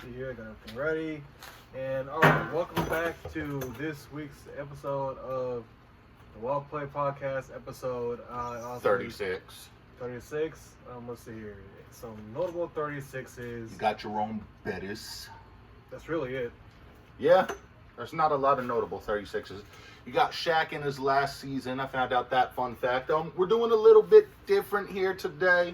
Crafty here, got everything ready. And alright, welcome back to this week's episode of the WhattaPlay Podcast, episode 36. 36. Let's see here. Some notable 36s. You got Jerome Bettis. That's really it. Yeah, there's not a lot of notable 36s. You got Shaq in his last season. I found out that fun fact. We're doing a little bit different here today.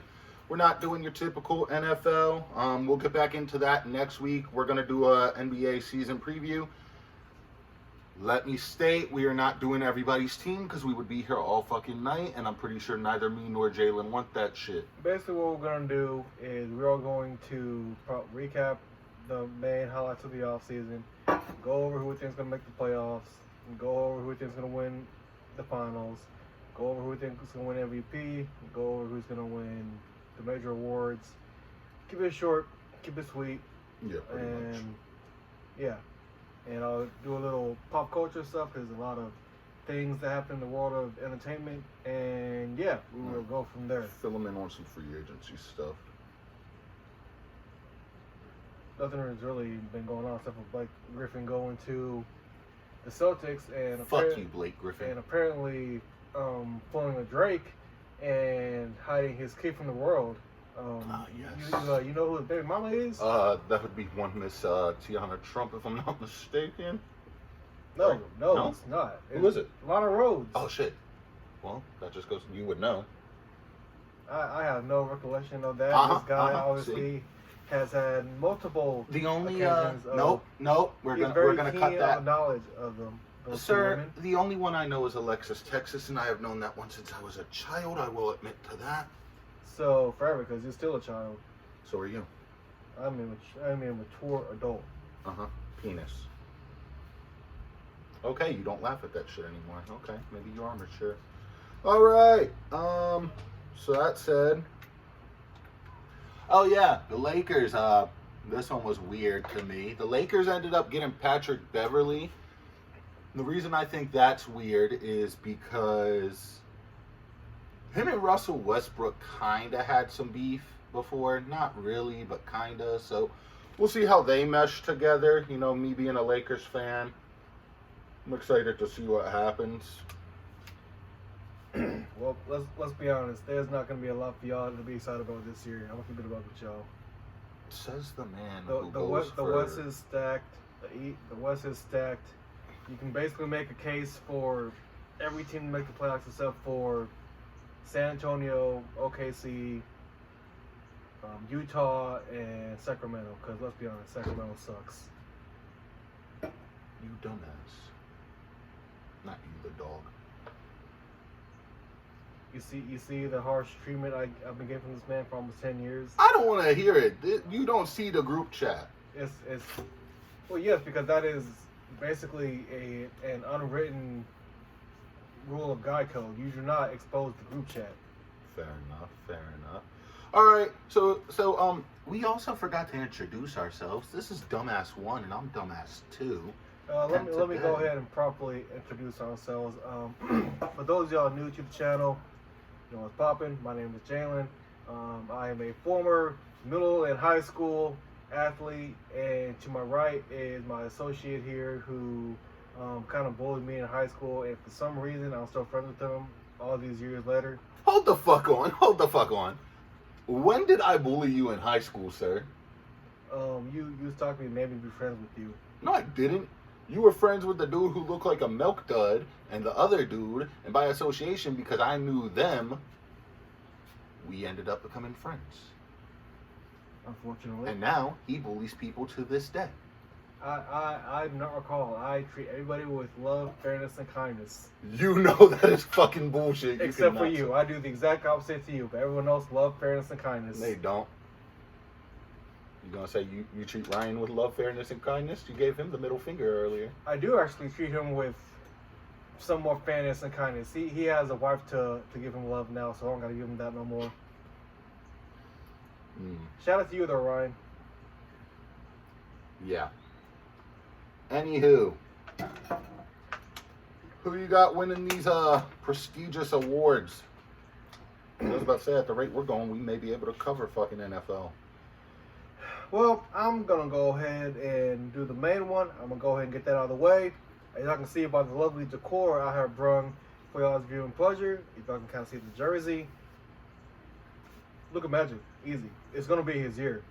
We're not doing your typical NFL. We'll get back into that next week. We're going to do a NBA season preview. Let me state, we are not doing everybody's team because we would be here all fucking night, and I'm pretty sure neither me nor Jalen want that shit. Basically, what we're going to do is we're all going to recap the main highlights of the offseason, go over who we think is going to make the playoffs, and go over who we think is going to win the finals, go over who we think is going to win MVP, and go over who's going to win the major awards. Keep it short, keep it sweet. Yeah, pretty much. Yeah. And I'll do a little pop culture stuff. There's a lot of things that happen in the world of entertainment. And yeah, we will go from there. Fill them in on some free agency stuff. Nothing has really been going on except for Blake Griffin going to the Celtics. And Fuck you, Blake Griffin. And apparently pulling a Drake and hiding his kid from the world. Yes. You know who his baby mama is? That would be one Miss Tiana Trump, if I'm not mistaken. No, Right? It's not. Who is it? Lana Rhodes. Oh, shit. Well, that just goes, you would know. I have no recollection of that. This guy obviously has had multiple occasions of Nope. We're gonna cut that. Knowledge of them. Sir, the only one I know is Alexis Texas, and I have known that one since I was a child. I will admit to that. So forever, because you're still a child. So are you. I'm a mature adult. Penis. Okay, you don't laugh at that shit anymore. Okay, maybe you are mature. All right. So that said, oh yeah, the Lakers. This one was weird to me. The Lakers ended up getting Patrick Beverley. The reason I think that's weird is because him and Russell Westbrook kind of had some beef before. Not really, but kind of. So we'll see how they mesh together. You know, me being a Lakers fan, I'm excited to see what happens. Well, let's be honest. There's not going to be a lot for y'all to be excited about this year. I'm going to keep it above with y'all. Says the man The West is stacked. The West is stacked. You can basically make a case for every team to make the playoffs except for San Antonio, OKC, Utah, and Sacramento. Because let's be honest, Sacramento sucks. You dumbass. Not you, the dog. You see the harsh treatment I've been getting from this man for almost 10 years. I don't want to hear it. You don't see the group chat. It's well, yes, because that is basically an unwritten rule of guy code. You do not expose the group chat. Fair enough. All right, so we also forgot to introduce ourselves. This is Dumbass 1, and I'm Dumbass 2. Let me go ahead and properly introduce ourselves. For those of y'all new to the channel, you know what's poppin'. My name is Jalen. I am a former middle and high school athlete, and to my right is my associate here who kind of bullied me in high school, and for some reason I'm still friends with him all these years later. Hold the fuck on. When did I bully you in high school, sir? You was talking to me, made me be friends with you. No, I didn't. You were friends with the dude who looked like a milk dud and the other dude, and by association, because I knew them, we ended up becoming friends. Unfortunately. And now he bullies people to this day. I do not recall. I treat everybody with love, fairness, and kindness. You know that is fucking bullshit. Except for you. I do the exact opposite to you, but everyone else love, fairness, and kindness. They don't. You gonna say you treat Ryan with love, fairness, and kindness? You gave him the middle finger earlier. I do actually treat him with some more fairness and kindness. He has a wife to give him love now, so I don't gotta give him that no more. Shout out to you though, Ryan. Yeah. Anywho, who you got winning these prestigious awards? I was about to say, at the rate we're going, we may be able to cover fucking NFL. Well, I'm going to go ahead and do the main one. I'm going to go ahead and get that out of the way. As y'all can see by the lovely decor I have brung for y'all's viewing pleasure. If y'all can kind of see the jersey. Look at Magic. Easy. It's going to be his year.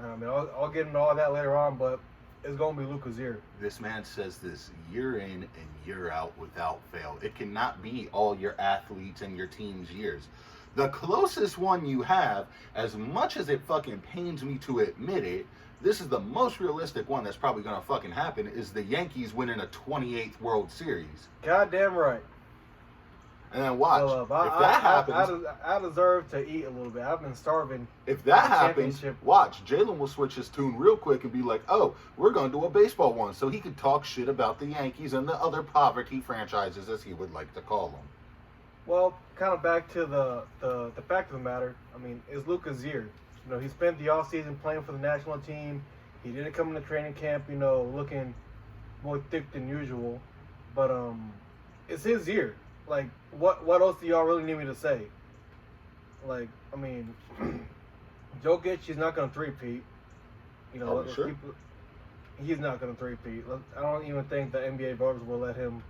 I mean, I'll get into all that later on, but it's going to be Luka's year. This man says this year in and year out without fail. It cannot be all your athletes and your team's years. The closest one you have, as much as it fucking pains me to admit it, this is the most realistic one that's probably going to fucking happen, is the Yankees winning a 28th World Series. Goddamn right. And then watch, if that happens, I deserve to eat a little bit. I've been starving. If that happens, watch, Jalen will switch his tune real quick and be like, oh, we're going to do a baseball one. So he could talk shit about the Yankees and the other poverty franchises, as he would like to call them. Well, kind of back to the fact of the matter. I mean, it's Luka's year. You know, he spent the offseason playing for the national team. He didn't come into training camp, you know, looking more thick than usual. But it's his year. Like, what else do y'all really need me to say? Like, I mean, Jokic, he's not going to three-peat. You know, sure? He's not going to three-peat. I don't even think the NBA voters will let him.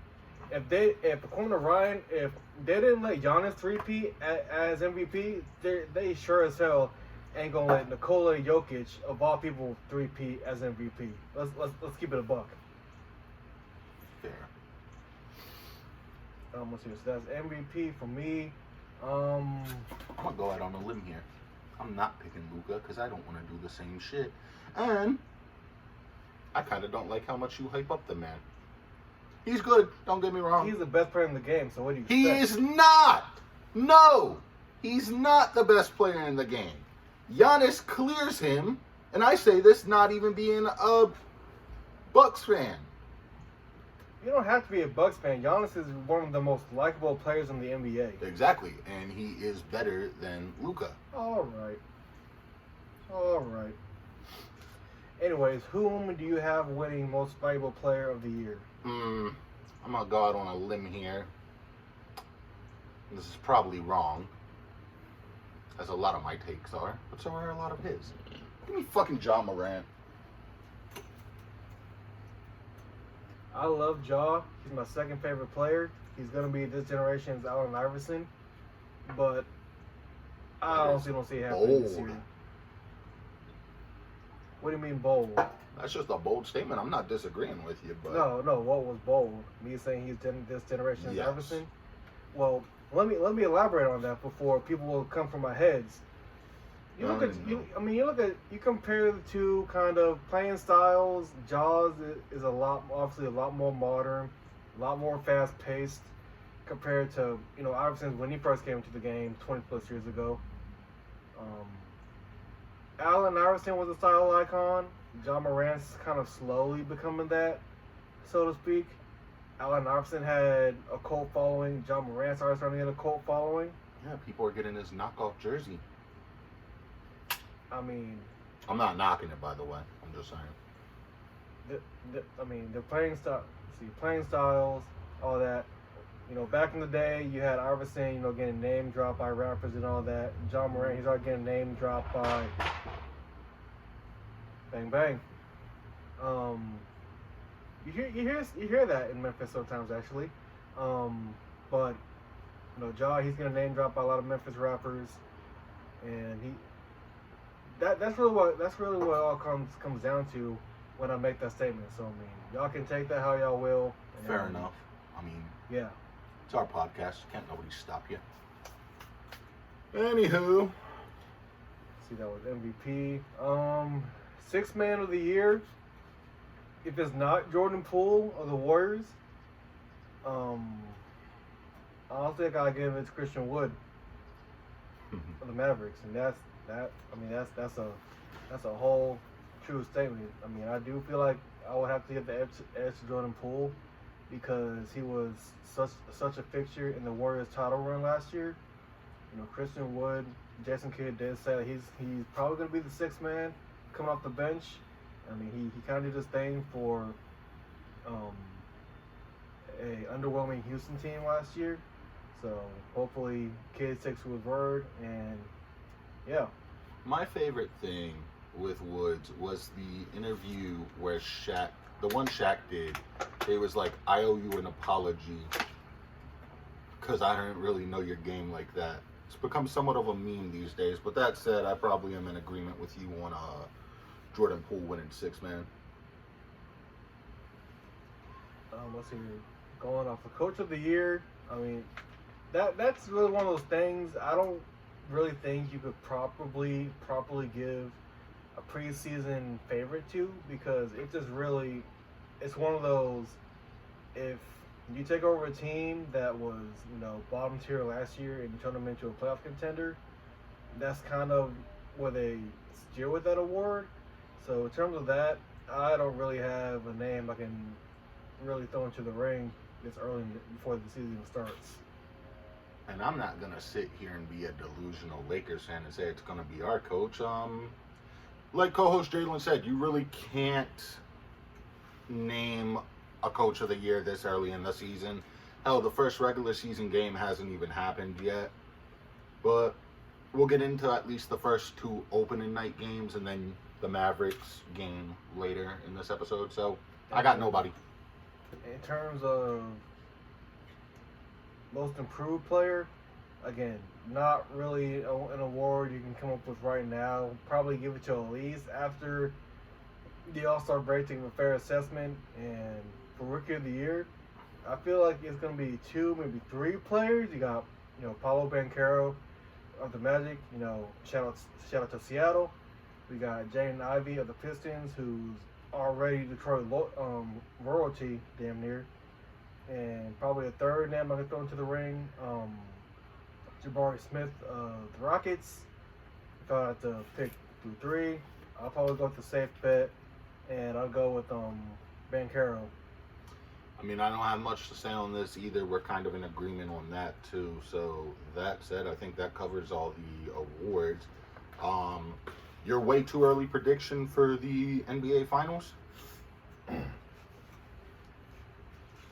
If according to Ryan, if they didn't let Giannis three-peat as MVP, they sure as hell ain't gonna let Nikola Jokic, of all people, three-peat as MVP. Let's keep it a buck. Fair. Let's see. So that's MVP for me. I'm gonna go out on a limb here. I'm not picking Luka because I don't want to do the same shit, and I kind of don't like how much you hype up the man. He's good. Don't get me wrong. He's the best player in the game. So what do you expect? He is not. No, he's not the best player in the game. Giannis clears him, and I say this not even being a Bucks fan. You don't have to be a Bucks fan. Giannis is one of the most likable players in the NBA. Exactly, and he is better than Luka. All right. Anyways, whom do you have winning most valuable player of the year? I'm gonna go out on a limb here. This is probably wrong, as a lot of my takes are, but so are a lot of his. Give me fucking Ja Morant. I love Ja. He's my second favorite player. He's gonna be this generation's Allen Iverson, but I don't see it happening this year. What do you mean bold? That's just a bold statement. I'm not disagreeing with you, but no. What was bold? Me saying he's this generation's yes. Iverson. Well, let me elaborate on that before people will come from my heads. You compare the two kind of playing styles. Jaws is obviously a lot more modern, a lot more fast paced compared to Iverson when he first came into the game 20 plus years ago. Allen Iverson was a style icon. Ja Morant's kind of slowly becoming that, so to speak. Allen Iverson had a cult following. Ja Morant started to get a cult following. Yeah, people are getting his knockoff jersey. I mean, I'm not knocking it, by the way. I'm just saying. The playing styles, all that. Back in the day, you had Iverson, getting name dropped by rappers and all that. Ja Morant, he's already getting name dropped by Bang Bang. You hear that in Memphis sometimes, actually. But Ja, he's getting name dropped by a lot of Memphis rappers, and that's really what it all comes down to when I make that statement. So I mean, y'all can take that how y'all will. Fair enough. I mean, yeah. It's our podcast. Can't nobody stop you. Anywho. See, that was MVP. Sixth man of the year. If it's not Jordan Poole of the Warriors, honestly, I gotta give it to Christian Wood of the Mavericks, and that's a whole true statement. I mean, I do feel like I would have to give the edge to Jordan Poole, because he was such a fixture in the Warriors title run last year. Christian Wood, Jason Kidd did say that he's probably going to be the sixth man coming off the bench. I mean, he kind of did his thing for a underwhelming Houston team last year. So hopefully Kidd sticks to his word, and yeah. My favorite thing with Woods was the interview where the one Shaq did. It was like, I owe you an apology because I didn't really know your game like that. It's become somewhat of a meme these days. But that said, I probably am in agreement with you on Jordan Poole winning 6 man. Let's see, going off the Coach of the Year. I mean, that's really one of those things. I don't really think you could properly give a preseason favorite to, because it just really, it's one of those, if you take over a team that was, bottom tier last year and you turn them into a playoff contender, that's kind of where they steer with that award. So in terms of that, I don't really have a name I can really throw into the ring this early before the season starts. And I'm not going to sit here and be a delusional Lakers fan and say it's going to be our coach. Like co-host Jalen said, you really can't name a coach of the year this early in the season. Hell, the first regular season game hasn't even happened yet. But we'll get into at least the first 2 opening night games and then the Mavericks game later in this episode. So I got nobody. In terms of most improved player, again, not really an award you can come up with right now. Probably give it to Elise after the All-Star break, taking a fair assessment. And for Rookie of the Year, I feel like it's going to be 2, maybe 3 players. You got, Paolo Banchero of the Magic. Shout out to Seattle. We got Jaden Ivey of the Pistons, who's already Detroit royalty, damn near. And probably a third name I could throw into the ring, Jabari Smith of the Rockets. If I had to pick through 3, I'll probably go with the safe bet, and I'll go with Banchero. I mean, I don't have much to say on this either. We're kind of in agreement on that too. So that said, I think that covers all the awards. Your way too early prediction for the NBA Finals?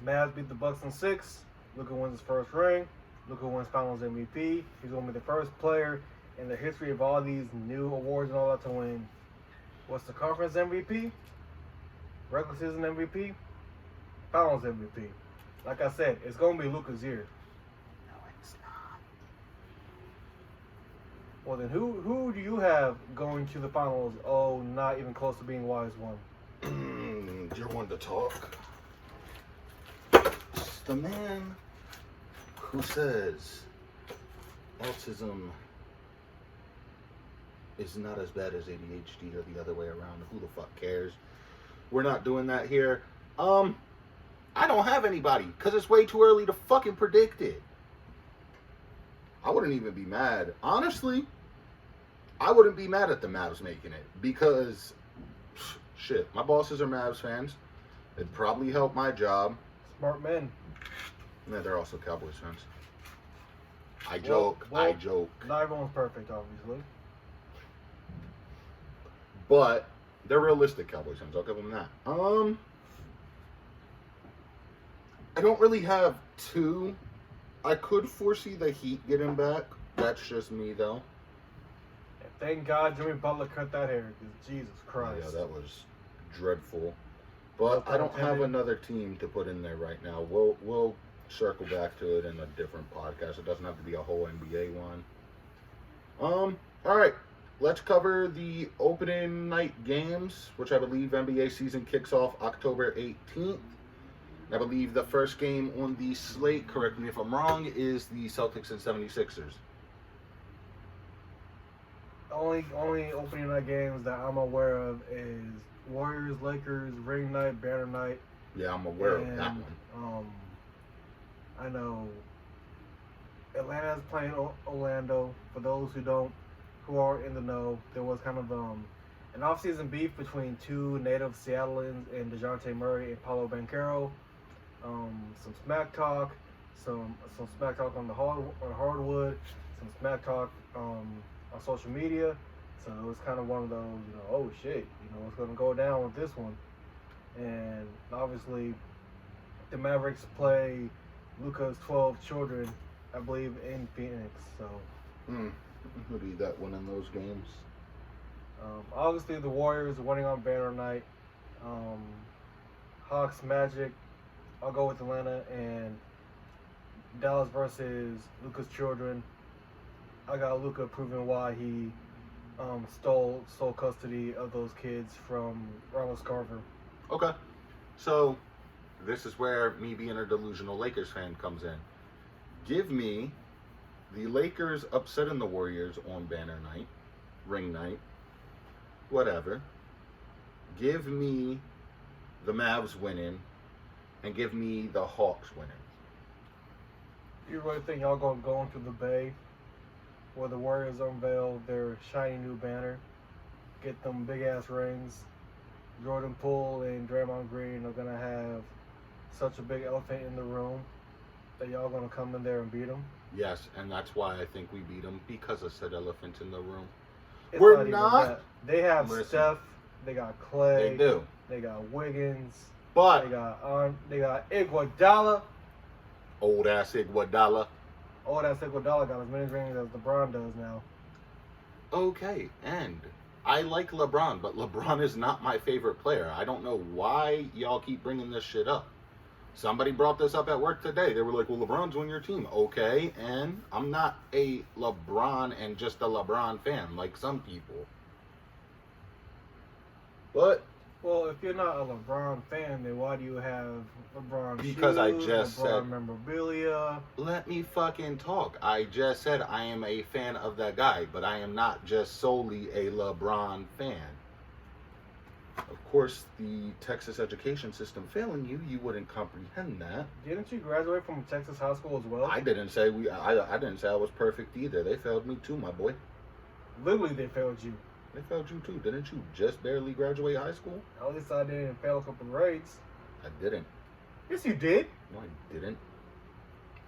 Mavs beat the Bucks in 6. Luka wins his first ring. Luka wins Finals MVP. He's going to be the first player in the history of all these new awards and all that to win. What's the conference MVP? Regular season MVP? Finals MVP. Like I said, it's going to be Luka's year. No, it's not. Well, then who do you have going to the finals? Oh, not even close to being wise one. You're one to talk. It's the man who says autism is not as bad as ADHD or the other way around. Who the fuck cares? We're not doing that here. I don't have anybody because it's way too early to fucking predict it. I wouldn't even be mad. Honestly, I wouldn't be mad at the Mavs making it because, shit, my bosses are Mavs fans. It'd probably help my job. Smart men. Yeah, they're also Cowboys fans. I joke. Not everyone's perfect, obviously. But they're realistic Cowboys fans. I'll give them that. I don't really have 2. I could foresee the Heat getting back. That's just me, though. And thank God Jimmy Butler cut that hair, because Jesus Christ. Yeah, that was dreadful. But I don't have another team to put in there right now. We'll circle back to it in a different podcast. It doesn't have to be a whole NBA one. All right. Let's cover the opening night games, which I believe NBA season kicks off October 18th. I believe the first game on the slate, correct me if I'm wrong, is the Celtics and 76ers. Only opening night games that I'm aware of is Warriors, Lakers, ring night, banner night. Yeah, I'm aware of that one. I know Atlanta's playing Orlando. For those who are in the know, there was kind of an off-season beef between 2 native Seattleans and DeJounte Murray and Paolo Banchero. Some smack talk, some smack talk on hardwood, some smack talk on social media. So it was kind of one of those, oh shit, what's going to go down with this one. And obviously, the Mavericks play Luka's 12 children, I believe, in Phoenix. So who do you got winning those games? Obviously, the Warriors are winning on banner night. Hawks, Magic. I'll go with Atlanta, and Dallas versus Luka's children. I got Luka proving why he stole custody of those kids from Ramos Carver. Okay. So, this is where me being a delusional Lakers fan comes in. Give me the Lakers upsetting the Warriors on banner night, ring night, whatever. Give me the Mavs winning, and give me the Hawks winning. You really think y'all gonna go into the Bay where the Warriors unveil their shiny new banner, get them big ass rings? Jordan Poole and Draymond Green are gonna have such a big elephant in the room that y'all gonna come in there and beat them? Yes, and that's why I think we beat them, because I said elephant in the room. It's We're even not. that. They have Listen. Steph. They got Clay. They do. They got Wiggins. But They got Iguodala. old ass Iguodala. Oh, that Iguodala got as many rings as LeBron does now. Okay, and I like LeBron, but LeBron is not my favorite player. I don't know why y'all keep bringing this shit up. Somebody brought this up at work today. They were like, well, LeBron's on your team. Okay, and I'm not a LeBron and just a LeBron fan like some people. But Well, if you're not a LeBron fan, then why do you have LeBron Because I shoes, just LeBron said- memorabilia? let me fucking talk. I just said I am a fan of that guy, but I am not just solely a LeBron fan. Of course, the Texas education system failing you, you wouldn't comprehend that. Didn't you graduate from Texas high school as well? I didn't say I didn't say I was perfect either. They failed me too, my boy. Literally, they failed you. They failed you too. Didn't you just barely graduate high school? At least I didn't fail a couple grades. I didn't. Yes, you did. No, I didn't.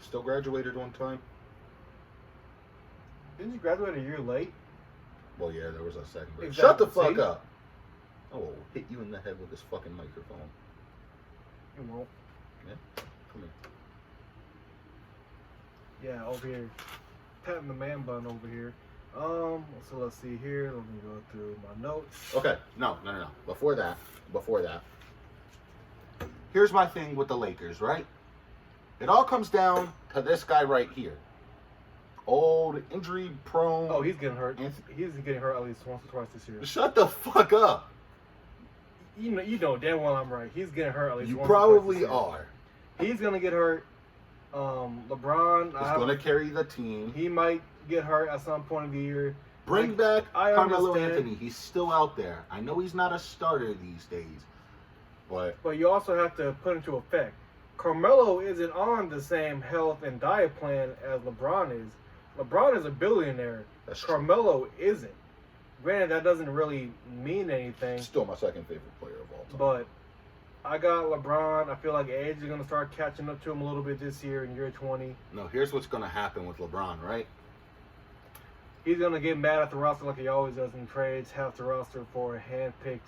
Still graduated on time. Didn't you graduate a year late? Well, yeah, there was a second grade. Exactly. Shut the fuck See? up. I will hit you in the head with this fucking microphone. You won't. Yeah? Come here. Yeah, over here. Patting the man bun over here. So let's see here. Let me go through my notes. Okay, no. Before that, here's my thing with the Lakers, right? It all comes down to this guy right here. Old, injury-prone. Oh, he's getting hurt. Anthony. He's getting hurt at least once or twice this year. Shut the fuck up. You know damn well I'm right. He's getting hurt at least You once or twice probably this year. are. He's gonna get hurt. LeBron He's going to carry the team. He might get hurt at some point of the year. Bring Like, back I Carmelo understand. Anthony. He's still out there. I know he's not a starter these days, but But you also have to put into effect. Carmelo isn't on the same health and diet plan as LeBron is. LeBron is a billionaire. that's true. Carmelo isn't. Granted, that doesn't really mean anything. Still my second favorite player of all time. But I got LeBron. I feel like age is going to start catching up to him a little bit this year in year 20. No, here's what's going to happen with LeBron, right? He's going to get mad at the roster like he always does and trades half the roster for hand-picked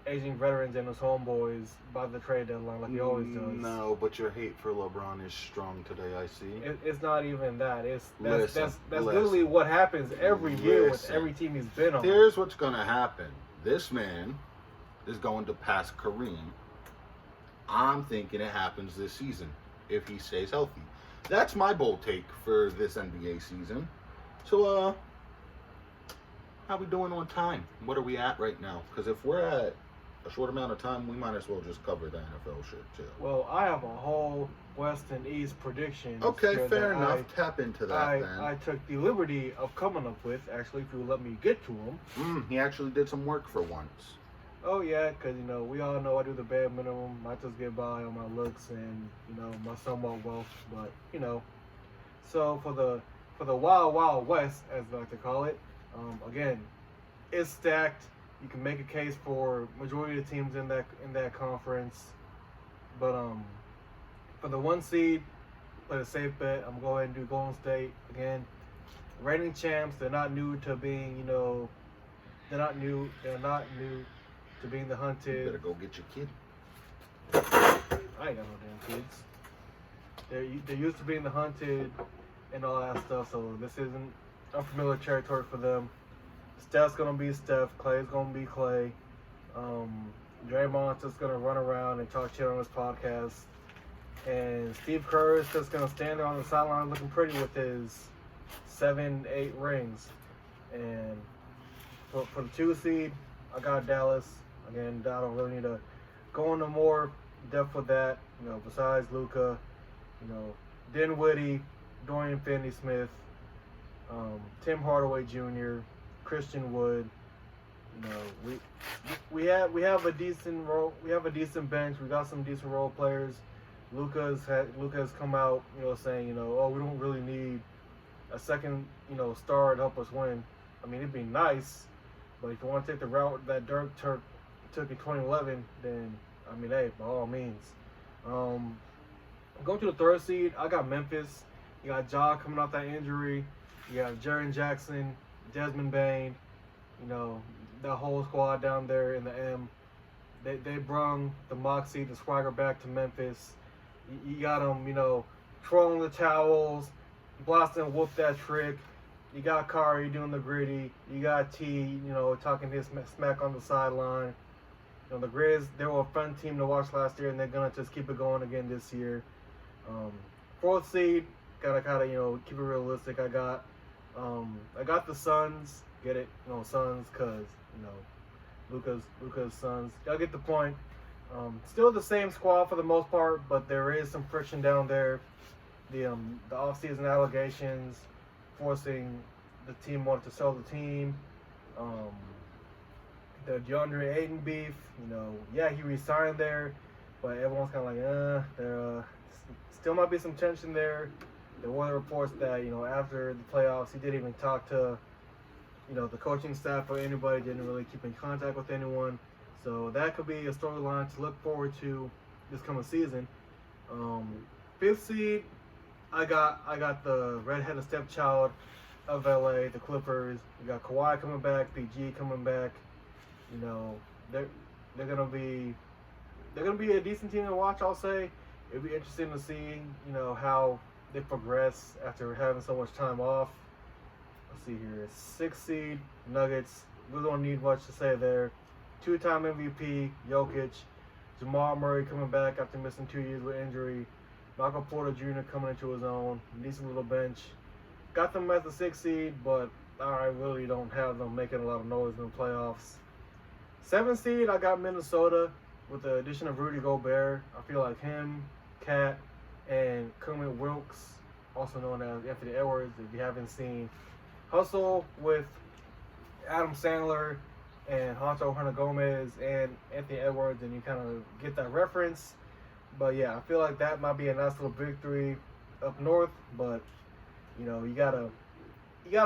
aging veterans and his homeboys by the trade deadline like he always does. No, but your hate for LeBron is strong today, I see. It's not even that. That's Listen. literally what happens every year with Listen. every team he's been on. Here's what's going to happen. This man is going to pass Kareem. I'm thinking it happens this season if he stays healthy. That's my bold take for this NBA season. So, how we doing on time? What are we at right now? Because if we're at a short amount of time, we might as well just cover the NFL shit too. Well, I have a whole West and East prediction. Okay, fair enough. Tap into that then. I took the liberty of coming up with, actually, if you would let me get to them. He actually did some work for once. Oh, yeah, because, we all know I do the bare minimum. I just get by on my looks and, my somewhat wealth. But, so for the Wild Wild West, as I like to call it, again, it's stacked. You can make a case for majority of the teams in that conference. But for the 1 seed, play a safe bet. I'm going to go ahead and do Golden State. Again, reigning champs, they're not new to being, they're not new to being the hunted. You better go get your kid. I ain't got no damn kids. They're used to being the hunted and all that stuff, so this isn't unfamiliar territory for them. Steph's gonna be Steph. Clay's gonna be Clay. Draymond's just gonna run around and talk shit on his podcast. And Steve Kerr is just gonna stand there on the sideline looking pretty with his 7-8 rings. And for the 2 seed, I got Dallas. Again, I don't really need to go into more depth with that. Besides Luka, Dinwiddie, Dorian Finney-Smith, Tim Hardaway Jr., Christian Wood. We have a decent bench. We got some decent role players. Luka has come out, saying, oh, we don't really need a second, star to help us win. I mean, it'd be nice, but if you want to take the route that Dirk took in 2011, then I mean, hey, by all means. Going to the 3rd seed, I got Memphis. You got Ja coming off that injury. You got Jaren Jackson, Desmond Bain. That whole squad down there in the M. They brung the moxie, the swagger back to Memphis. You got them, trolling the towels, blasting whoop that trick. You got Kari doing the gritty. You got T, talking his smack on the sideline. The Grizz, they were a fun team to watch last year, and they're gonna just keep it going again this year. 4th seed, gotta kind of keep it realistic. I got the Suns. Get it, Suns, cause Luka's Suns. Y'all get the point. Still the same squad for the most part, but there is some friction down there. The offseason allegations forcing the team wanted to sell the team. The DeAndre Ayton beef, he resigned there, but everyone's kind of like, there still might be some tension there. There were reports that, after the playoffs, he didn't even talk to, the coaching staff or anybody, didn't really keep in contact with anyone. So that could be a storyline to look forward to this coming season. 5th seed, I got the redheaded stepchild of LA, the Clippers. We got Kawhi coming back, PG coming back. They're gonna be a decent team to watch. I'll say it'd be interesting to see how they progress after having so much time off. Let's see here, 6th seed Nuggets. We don't need much to say there. 2-time MVP Jokic, Jamal Murray coming back after missing 2 years with injury. Michael Porter Jr. coming into his own. Decent little bench. Got them as the 6th seed, but I really don't have them making a lot of noise in the playoffs. 7th seed, I got Minnesota with the addition of Rudy Gobert. I feel like him, Cat, and Kermit Wilkes, also known as Anthony Edwards, if you haven't seen Hustle with Adam Sandler and Hancho Hernangomez and Anthony Edwards, and you kind of get that reference. But yeah, I feel like that might be a nice little victory up north, but you gotta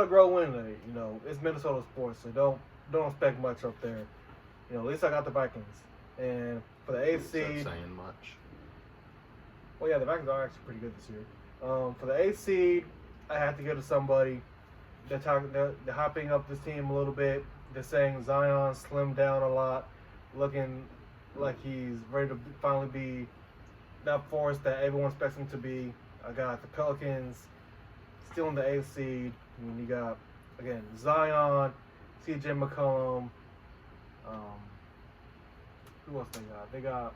grow in it. It's Minnesota sports, so don't expect much up there. At least I got the Vikings. And for the 8th seed, Is that saying much? well, yeah, the Vikings are actually pretty good this year. For the 8th seed, I had to go to somebody. They're hyping up this team a little bit. They're saying Zion slimmed down a lot, looking like he's ready to finally be that force that everyone expects him to be. I got the Pelicans still in the 8th seed. And you got, again, Zion, CJ McCollum. Who else they got?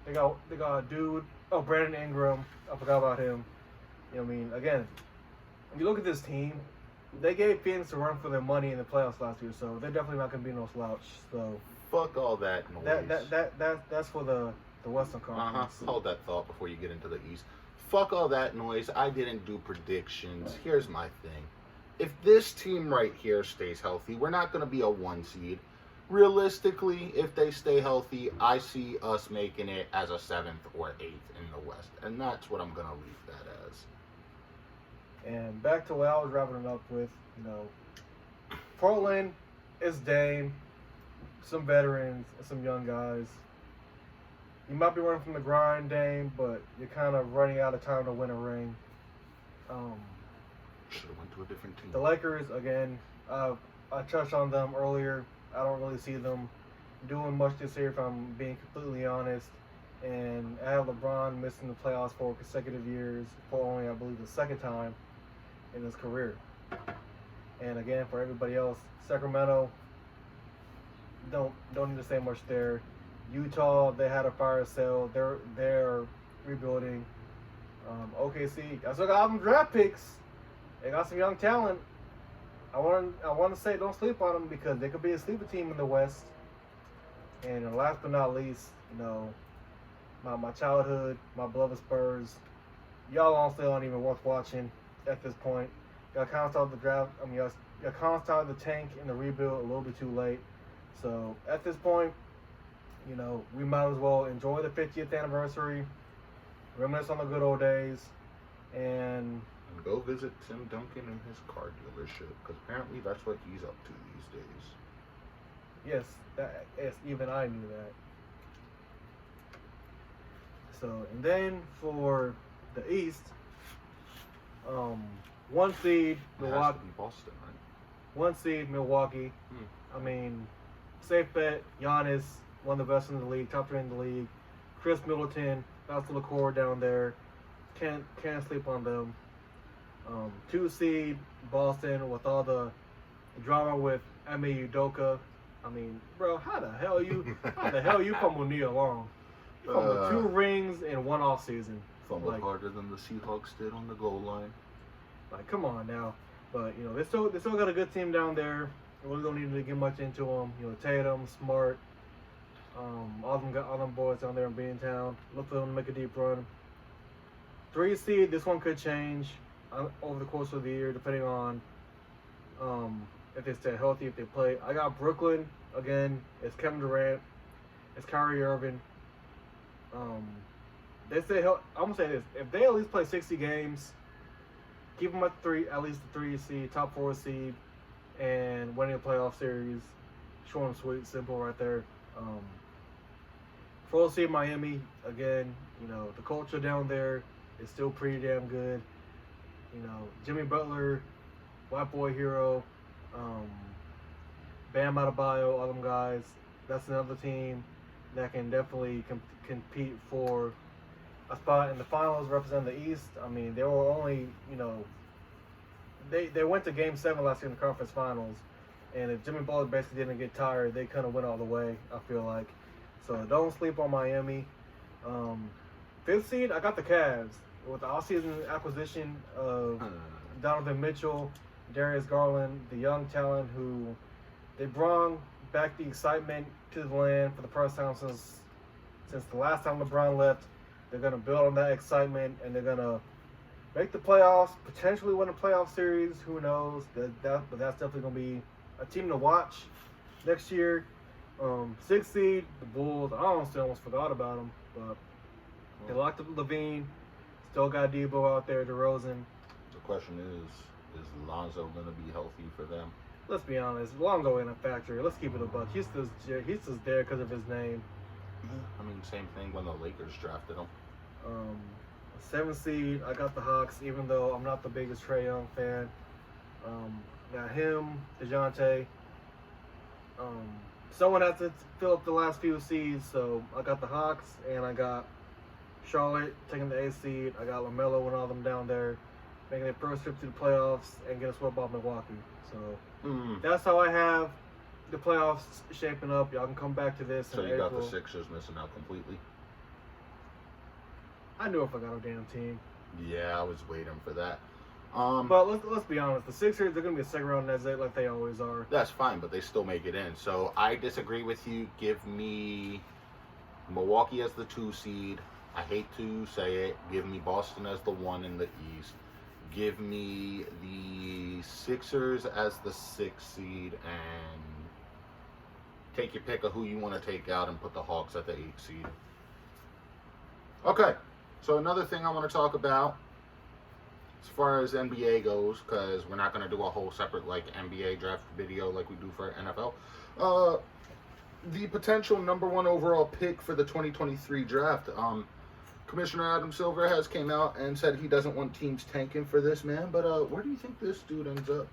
They got a dude. Oh, Brandon Ingram. I forgot about him. Again, if you look at this team, they gave Phoenix a run for their money in the playoffs last year, so they're definitely not gonna be no slouch. So fuck all that noise. That's for the Western Conference. Hold that thought before you get into the East. Fuck all that noise. I didn't do predictions. Here's my thing. If this team right here stays healthy, we're not gonna be a 1 seed. Realistically, if they stay healthy, I see us making it as a 7th or 8th in the West, and that's what I'm gonna leave that as. And back to what I was wrapping it up with, Portland is Dame, some veterans, and some young guys. You might be running from the grind, Dame, but you're kind of running out of time to win a ring. Should have went to a different team. The Lakers, again, I touched on them earlier. I don't really see them doing much this year, if I'm being completely honest. And I have LeBron missing the playoffs for consecutive years, for only, I believe, the 2nd time in his career. And again, for everybody else, Sacramento, don't need to say much there. Utah, they had a fire sale. They're rebuilding. OKC, I still got some draft picks. They got some young talent. I want to say don't sleep on them because they could be a sleeper team in the West. And last but not least, my childhood, my beloved Spurs. Y'all honestly aren't even worth watching at this point. Y'all kind of started the draft. Y'all kind of started the tank and the rebuild a little bit too late. So at this point, we might as well enjoy the 50th anniversary, reminisce on the good old days, and go visit Tim Duncan in his car dealership because apparently that's what he's up to these days. Yes, even I knew that. So, and then for the East, 1 seed Milwaukee, Boston, right? 1 seed Milwaukee. Safe bet. Giannis, one of the best in the league, top 3 in the league. Chris Middleton, that's the core down there. Can't sleep on them. 2 seed Boston with all the drama with Ime Udoka. Bro, how the hell you from O'Neal along? You fumbled 2 rings in 1 off season. Fumbled harder than the Seahawks did on the goal line. Come on now. But they still got a good team down there. Really don't need to get much into them. Tatum, Smart, all them boys down there in Beantown. Look for them to make a deep run. 3 seed, this one could change over the course of the year, depending on if they stay healthy, if they play. I got Brooklyn again. It's Kevin Durant. It's Kyrie Irving. They stay healthy. I'm gonna say this: if they at least play 60 games, keep them at least the 3 seed, top 4 seed, and winning a playoff series. Short and sweet, simple, right there. 4 seed Miami again. The culture down there is still pretty damn good. Jimmy Butler, white boy hero, Bam Adebayo, all them guys. That's another team that can definitely compete for a spot in the finals, represent the East. They were only, they went to Game 7 last year in the conference finals, and if Jimmy Butler basically didn't get tired, they kind of went all the way, I feel like. So don't sleep on Miami. 5th seed, I got the Cavs. With the offseason acquisition of Donovan Mitchell, Darius Garland, the young talent who they brought back the excitement to the land for the first time since the last time LeBron left. They're going to build on that excitement, and they're going to make the playoffs, potentially win a playoff series. Who knows? But that's definitely going to be a team to watch next year. 6th seed, the Bulls. I honestly almost forgot about them, but they locked up Levine. Still got Debo out there, DeRozan. The question is Lonzo going to be healthy for them? Let's be honest. Lonzo ain't a factory. Let's keep it a buck. He's just there because of his name. Same thing when the Lakers drafted him. 7th seed, I got the Hawks, even though I'm not the biggest Trae Young fan. Got him, DeJounte. Someone has to fill up the last few seeds, so I got the Hawks, and I got Charlotte taking the 8th seed. I got LaMelo and all them down there, making their first trip to the playoffs and getting swept off Milwaukee. So that's how I have the playoffs shaping up. Y'all can come back to this in April. So you got the Sixers missing out completely? I knew if I got a damn team. Yeah, I was waiting for that. But let's be honest. The Sixers, they're going to be a second round exit like they always are. That's fine, but they still make it in. So I disagree with you. Give me Milwaukee as the 2 seed. I hate to say it. Give me Boston as the 1 in the East. Give me the Sixers as the 6th seed, and take your pick of who you want to take out and put the Hawks at the 8th seed. Okay, so another thing I want to talk about as far as NBA goes, because we're not going to do a whole separate NBA draft video like we do for NFL. The potential number 1 overall pick for the 2023 draft. Commissioner Adam Silver has came out and said he doesn't want teams tanking for this, man. But where do you think this dude ends up?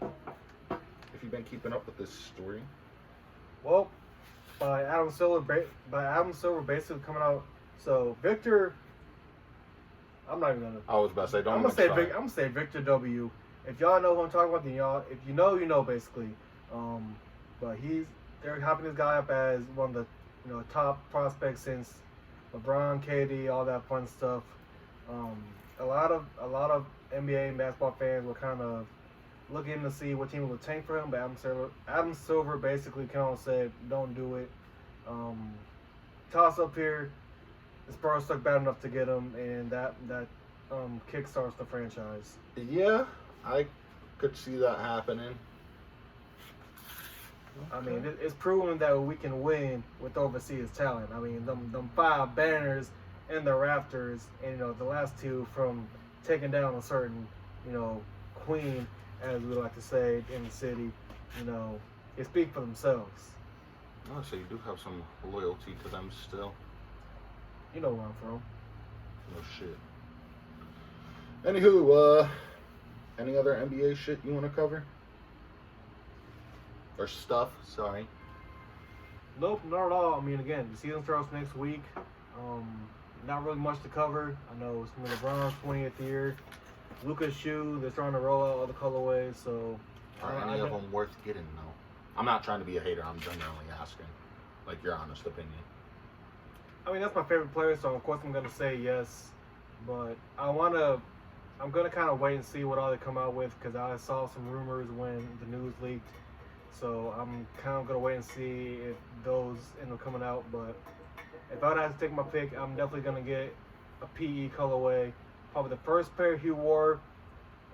If you've been keeping up with this story. Well, by Adam Silver basically coming out. So Victor, I'm not even gonna. I was about to say, I'm gonna say Victor W. if y'all know who I'm talking about, then y'all, if you know, you know, basically. But they're hyping this guy up as one of the top prospects since LeBron, KD, all that fun stuff. A lot of NBA and basketball fans were kind of looking to see what team would tank for him, but Adam Silver basically kind of said, "Don't do it." Toss up here. The Spurs stuck bad enough to get him, and that kickstarts the franchise. Yeah, I could see that happening. I mean, it's proven that we can win with overseas talent. I mean, them 5 banners in the rafters, and the last 2 from taking down a certain, queen, as we like to say in the city. They speak for themselves. Oh, so you do have some loyalty to them still. You know where I'm from. No shit. Anywho, any other NBA shit you want to cover? Or stuff, sorry. Nope, not at all. I mean, again, the season starts next week. Not really much to cover. I know it's LeBron's 20th year. Luka's shoe, they're starting to roll out all the colorways, so... Are any of them worth getting, though? I'm not trying to be a hater. I'm genuinely asking. Like, your honest opinion. I mean, that's my favorite player, so of course I'm going to say yes. But I'm going to kind of wait and see what all they come out with, because I saw some rumors when the news leaked. So I'm kind of going to wait and see if those end up coming out. But if I'd have to take my pick, I'm definitely going to get a PE colorway. Probably the first pair he wore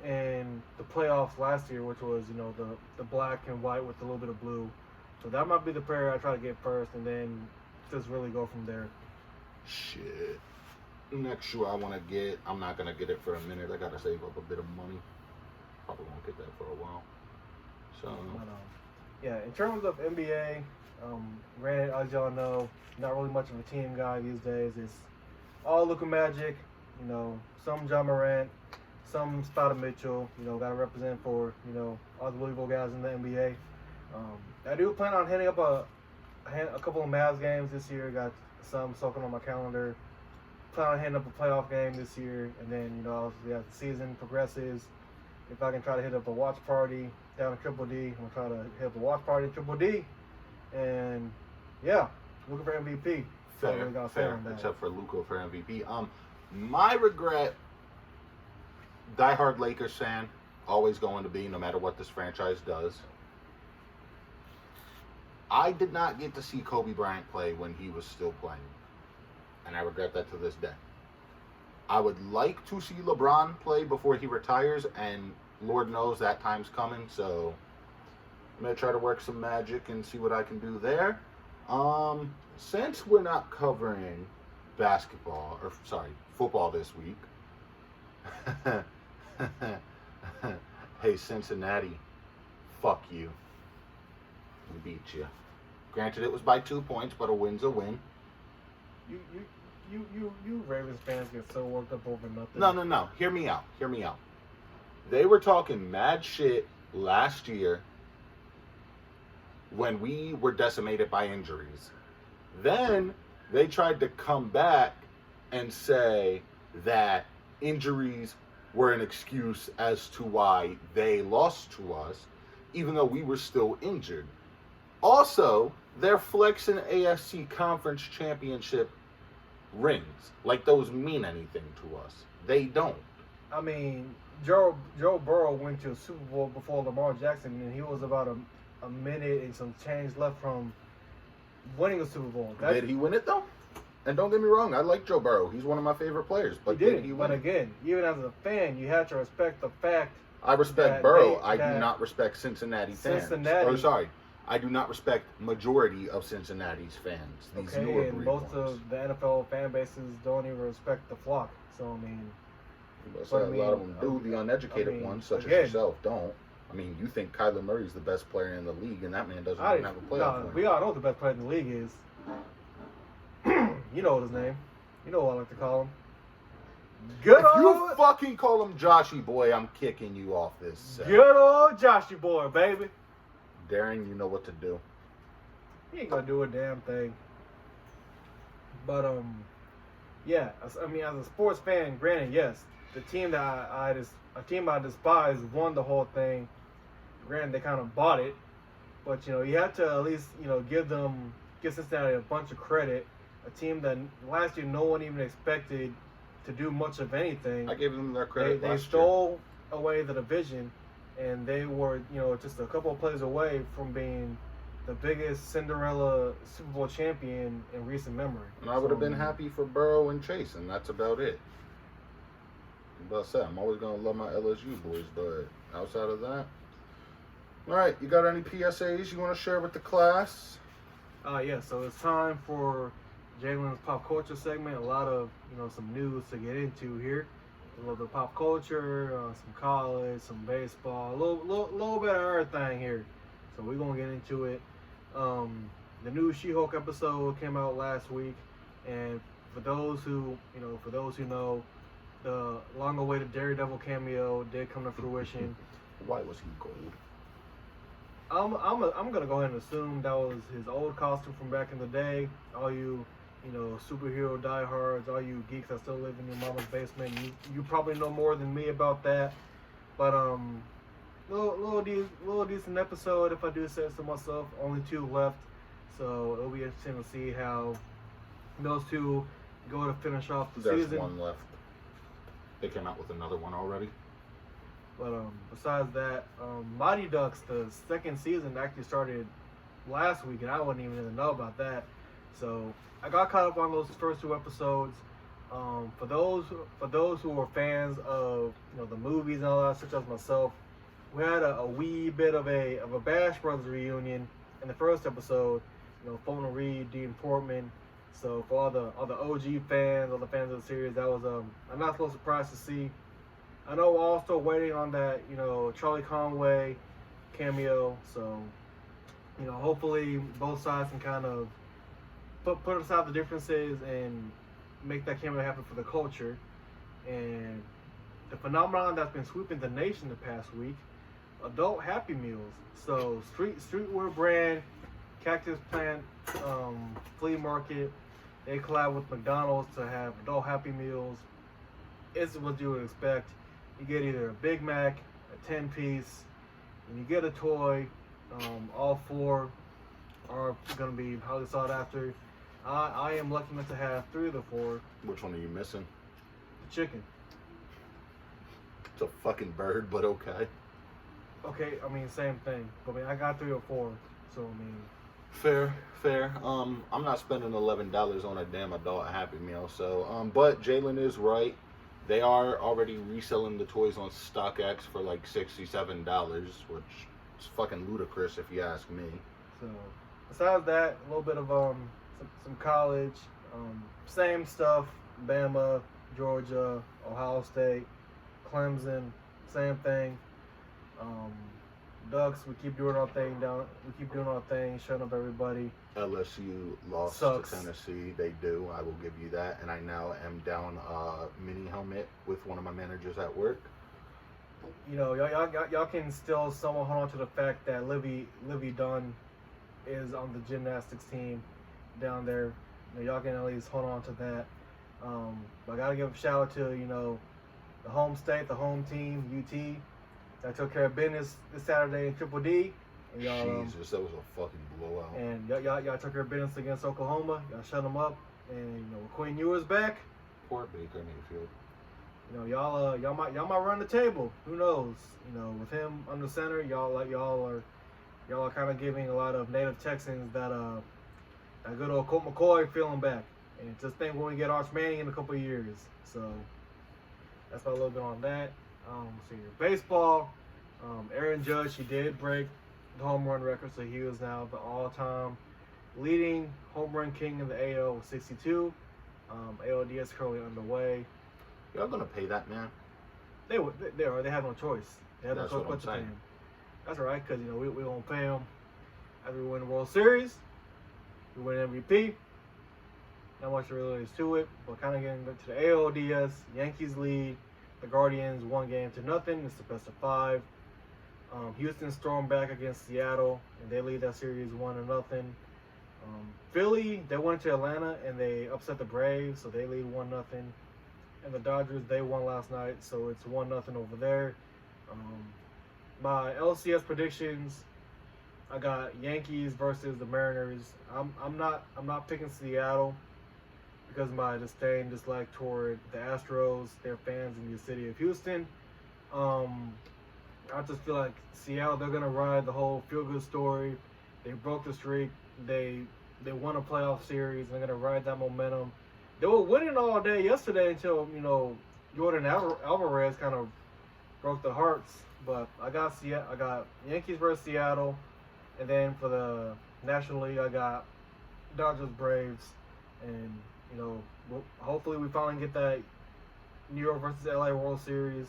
in the playoffs last year, which was, the black and white with a little bit of blue. So that might be the pair I try to get first, and then just really go from there. Shit. Next shoe I want to get, I'm not going to get it for a minute. I got to save up a bit of money. Probably won't get that for a while. So... yeah, in terms of NBA, granted, as y'all know, not really much of a team guy these days. It's all Luka Magic, some John Morant, some Spider Mitchell, got to represent for, all the Louisville guys in the NBA. I do plan on hitting up a couple of Mavs games this year. Got some soaking on my calendar. Plan on hitting up a playoff game this year, and then, obviously as the season progresses, if I can try to hit up a watch party down at Triple D, I'm going to try to hit up a watch party at Triple D. And, yeah, looking for MVP. Fair, except for Luka for MVP. My regret, diehard Lakers fan, always going to be, no matter what this franchise does. I did not get to see Kobe Bryant play when he was still playing. And I regret that to this day. I would like to see LeBron play before he retires, and Lord knows that time's coming, so I'm going to try to work some magic and see what I can do there. Since we're not covering football this week, hey, Cincinnati, fuck you. We beat you. Granted, it was by 2 points, but a win's a win. You Ravens fans get so worked up over nothing. No. Hear me out. They were talking mad shit last year when we were decimated by injuries. Then they tried to come back and say that injuries were an excuse as to why they lost to us, even though we were still injured. Also, they're flexing AFC Conference Championship rings like those mean anything to us. They don't. I mean, Joe Burrow went to a Super Bowl before Lamar Jackson, and he was about a minute and some change left from winning a Super Bowl. Did he win it, though? And don't get me wrong, I like Joe Burrow. He's one of my favorite players. But did he win? But again, even as a fan, you have to respect the fact. I respect Burrow. I do not respect Cincinnati fans. I do not respect majority of Cincinnati's fans. These newer and most of the NFL fan bases don't even respect the flock. So, I mean... a lot of them do. The uneducated ones, such as yourself, don't. I mean, you think Kyler Murray's the best player in the league, and that man doesn't even have a playoff win. We all know what the best player in the league is. You know what his name. You know what I like to call him. If you fucking call him Joshy Boy, I'm kicking you off this set. Good old Joshy Boy, baby. Darren, you know what to do. He ain't gonna do a damn thing. But, yeah. I mean, as a sports fan, granted, yes, the team that I despise won the whole thing. Granted, they kind of bought it, but you have to at least give Cincinnati a bunch of credit. A team that last year no one even expected to do much of anything. I gave them their credit. They stole away the division, and they were just a couple of plays away from being the biggest Cinderella Super Bowl champion in recent memory. And I would have been happy for Burrow and Chase, and that's about it. But I said, I'm always going to love my LSU boys, but outside of that. All right, you got any PSAs you want to share with the class? Yeah, so it's time for Jalen's pop culture segment. A lot of, some news to get into here. A little bit of pop culture, some college, some baseball, a little bit of everything here. So we're going to get into it. The new She-Hulk episode came out last week, and for those who know, the long-awaited Daredevil cameo did come to fruition. Why was he gold? I'm gonna go ahead and assume that was his old costume from back in the day. All you superhero diehards, all you geeks that still live in your mama's basement, you probably know more than me about that. But little decent episode, if I do say so myself. Only 2 left, so it'll be interesting to see how those 2 go to finish off the season. There's 1 left. They came out with another one already. But besides that, Mighty Ducks, the 2nd season actually started last week, and I wouldn't even know about that. So I got caught up on those first 2 episodes. For those who are fans of the movies and all that, such as myself, we had a wee bit of a Bash Brothers reunion in the first episode. Fulton Reed, Dean Portman. So for all the OG fans, all the fans of the series, that was a nice little surprise to see. I know we're all still waiting on that, Charlie Conway cameo. So, hopefully both sides can kind of put aside the differences and make that cameo happen for the culture. And the phenomenon that's been sweeping the nation the past week, adult Happy Meals. So streetwear brand, Cactus Plant, flea market, they collab with McDonald's to have adult Happy Meals. It's what you would expect. You get either a Big Mac, a 10-piece, and you get a toy. All 4 are going to be highly sought after. I am lucky enough to have 3 of the 4. Which one are you missing? The chicken. It's a fucking bird, but okay. Okay, same thing. But I got 3 or 4, so Fair. I'm not spending $11 on a damn adult Happy Meal. So, but Jalen is right. They are already reselling the toys on StockX for like $67, which is fucking ludicrous if you ask me. So, besides that, a little bit of some college, same stuff. Bama, Georgia, Ohio State, Clemson, same thing. Ducks, we keep doing our thing, shutting up everybody. LSU lost to Tennessee. They do. I will give you that. And I now am down a mini helmet with one of my managers at work. Y'all can still somewhat hold on to the fact that Livy Dunn is on the gymnastics team down there. Y'all can at least hold on to that. But I gotta give a shout out to the home state, the home team, UT. That took care of business this Saturday in Triple D. And y'all, Jesus, that was a fucking blowout. And y'all took care of business against Oklahoma. Y'all shut them up. And Quinn Ewers back. Poor Baker Mayfield. Y'all might run the table. Who knows? With him under center, y'all are kind of giving a lot of native Texans that good old Colt McCoy feeling back. And just think when we get Arch Manning in a couple of years. So that's a little bit on that. So your baseball, Aaron Judge, he did break the home run record, so he is now the all-time leading home run king in the AL with 62. ALDS currently underway. Y'all gonna pay that man? They are. They have no choice. They have no That's choice what but I'm to pay saying. him. That's all right, because we won't pay him after we win the World Series. We win MVP. Not much really is to it, but kind of getting to the ALDS, Yankees lead. The Guardians 1-0. It's the best of 5. Houston stormed back against Seattle, and they lead that series 1-0. Philly, they went to Atlanta and they upset the Braves, so they lead 1-0. and the Dodgers, they won last night, so it's 1-0 over there. My LCS predictions, I got Yankees versus the Mariners. I'm not picking Seattle because of my disdain, dislike toward the Astros, their fans in the city of Houston. I just feel like Seattle, they're gonna ride the whole feel-good story. They broke the streak. They won a playoff series. They're gonna ride that momentum. They were winning all day yesterday until Jordan Alvarez kind of broke the hearts. But I got Yankees versus Seattle, and then for the National League, I got Dodgers Braves, and hopefully we finally get that New York versus LA World Series.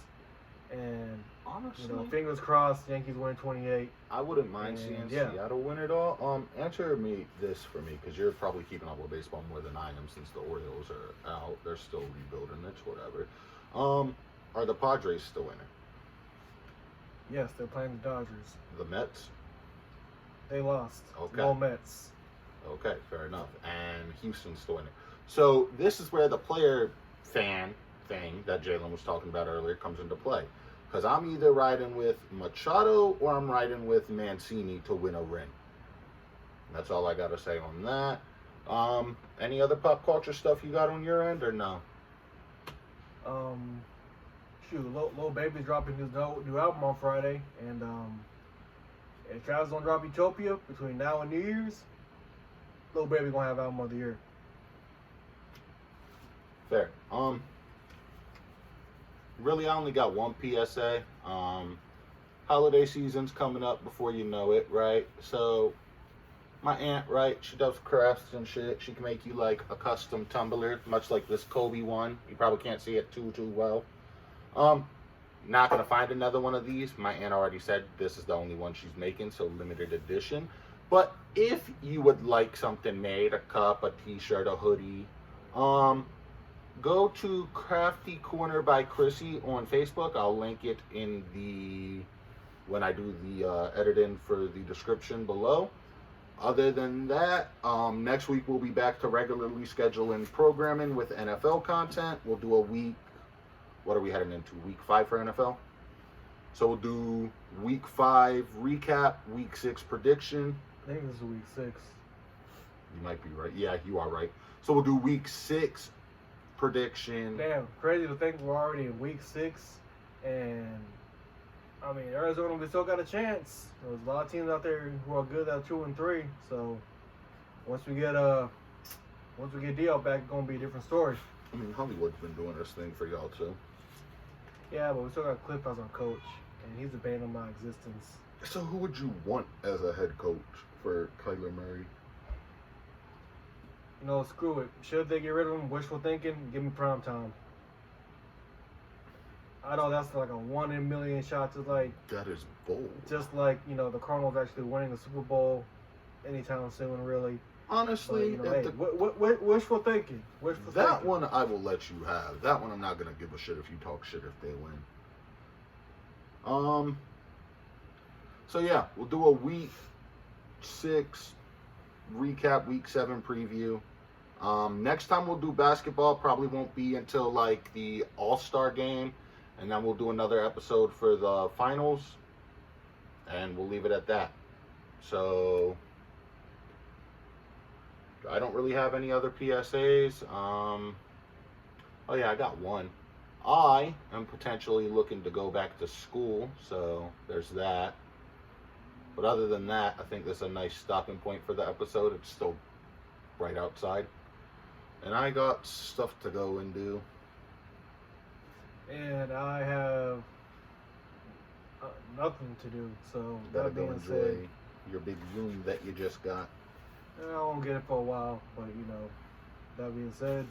And honestly, fingers crossed, Yankees win 28. I wouldn't mind seeing Seattle win it all. Answer me this for me, because you're probably keeping up with baseball more than I am, since the Orioles are out. They're still rebuilding. It's whatever. Are the Padres still in it? Yes, they're playing the Dodgers. The Mets? They lost. Okay. No Mets. Okay, fair enough. And Houston's still in it. So this is where the player fan thing that Jalen was talking about earlier comes into play. Because I'm either riding with Machado or I'm riding with Mancini to win a ring. That's all I got to say on that. Any other pop culture stuff you got on your end or no? Lil Baby's dropping his new album on Friday, and if Travis don't drop Utopia between now and New Year's, Lil Baby gonna have album of the year. Fair. Really, I only got one PSA. Holiday season's coming up before you know it, right? So, my aunt, right, she does crafts and shit. She can make you, like, a custom tumbler, much like this Kobe one. You probably can't see it too well. Not going to find another one of these. My aunt already said this is the only one she's making, so limited edition. But if you would like something made, a cup, a t-shirt, a hoodie, go to Crafty Corner by Chrissy on Facebook. I'll link it in when I do the editing for the description below. Other than that, next week we'll be back to regularly scheduling programming with NFL content. We'll do a week. What are we heading into? Week 5 for NFL? So we'll do week 5 recap, week 6 prediction. I think this is week 6. You might be right. Yeah, you are right. So we'll do week 6 prediction. Damn, crazy to think we're already in week 6, and I mean Arizona, we still got a chance. There's a lot of teams out there who are good at 2 and 3. So once we get DL back, it's gonna be a different story. I mean, Hollywood's been doing this thing for y'all too. Yeah, but we still got Cliff as our coach, and he's abandoned my existence. So who would you want as a head coach for Kyler Murray? Screw it. Should they get rid of him? Wishful thinking. Give me prime time. I know that's like a 1 in a million shot. That is bold. Just like the Cardinals actually winning the Super Bowl anytime soon, really. Honestly, wishful thinking. That one I will let you have. That one I'm not gonna give a shit if you talk shit if they win. So yeah, we'll do a week 6 recap, week 7 preview. Next time we'll do basketball probably won't be until like the All-Star game, and then we'll do another episode for the finals, and we'll leave it at that. So I don't really have any other PSAs. Oh yeah, I got one. I am potentially looking to go back to school, so there's that. But other than that, I think this is a nice stopping point for the episode. It's still bright outside. And I got stuff to go and do. And I have nothing to do, so gotta go enjoy your big room that you just got. I won't get it for a while, but that being said,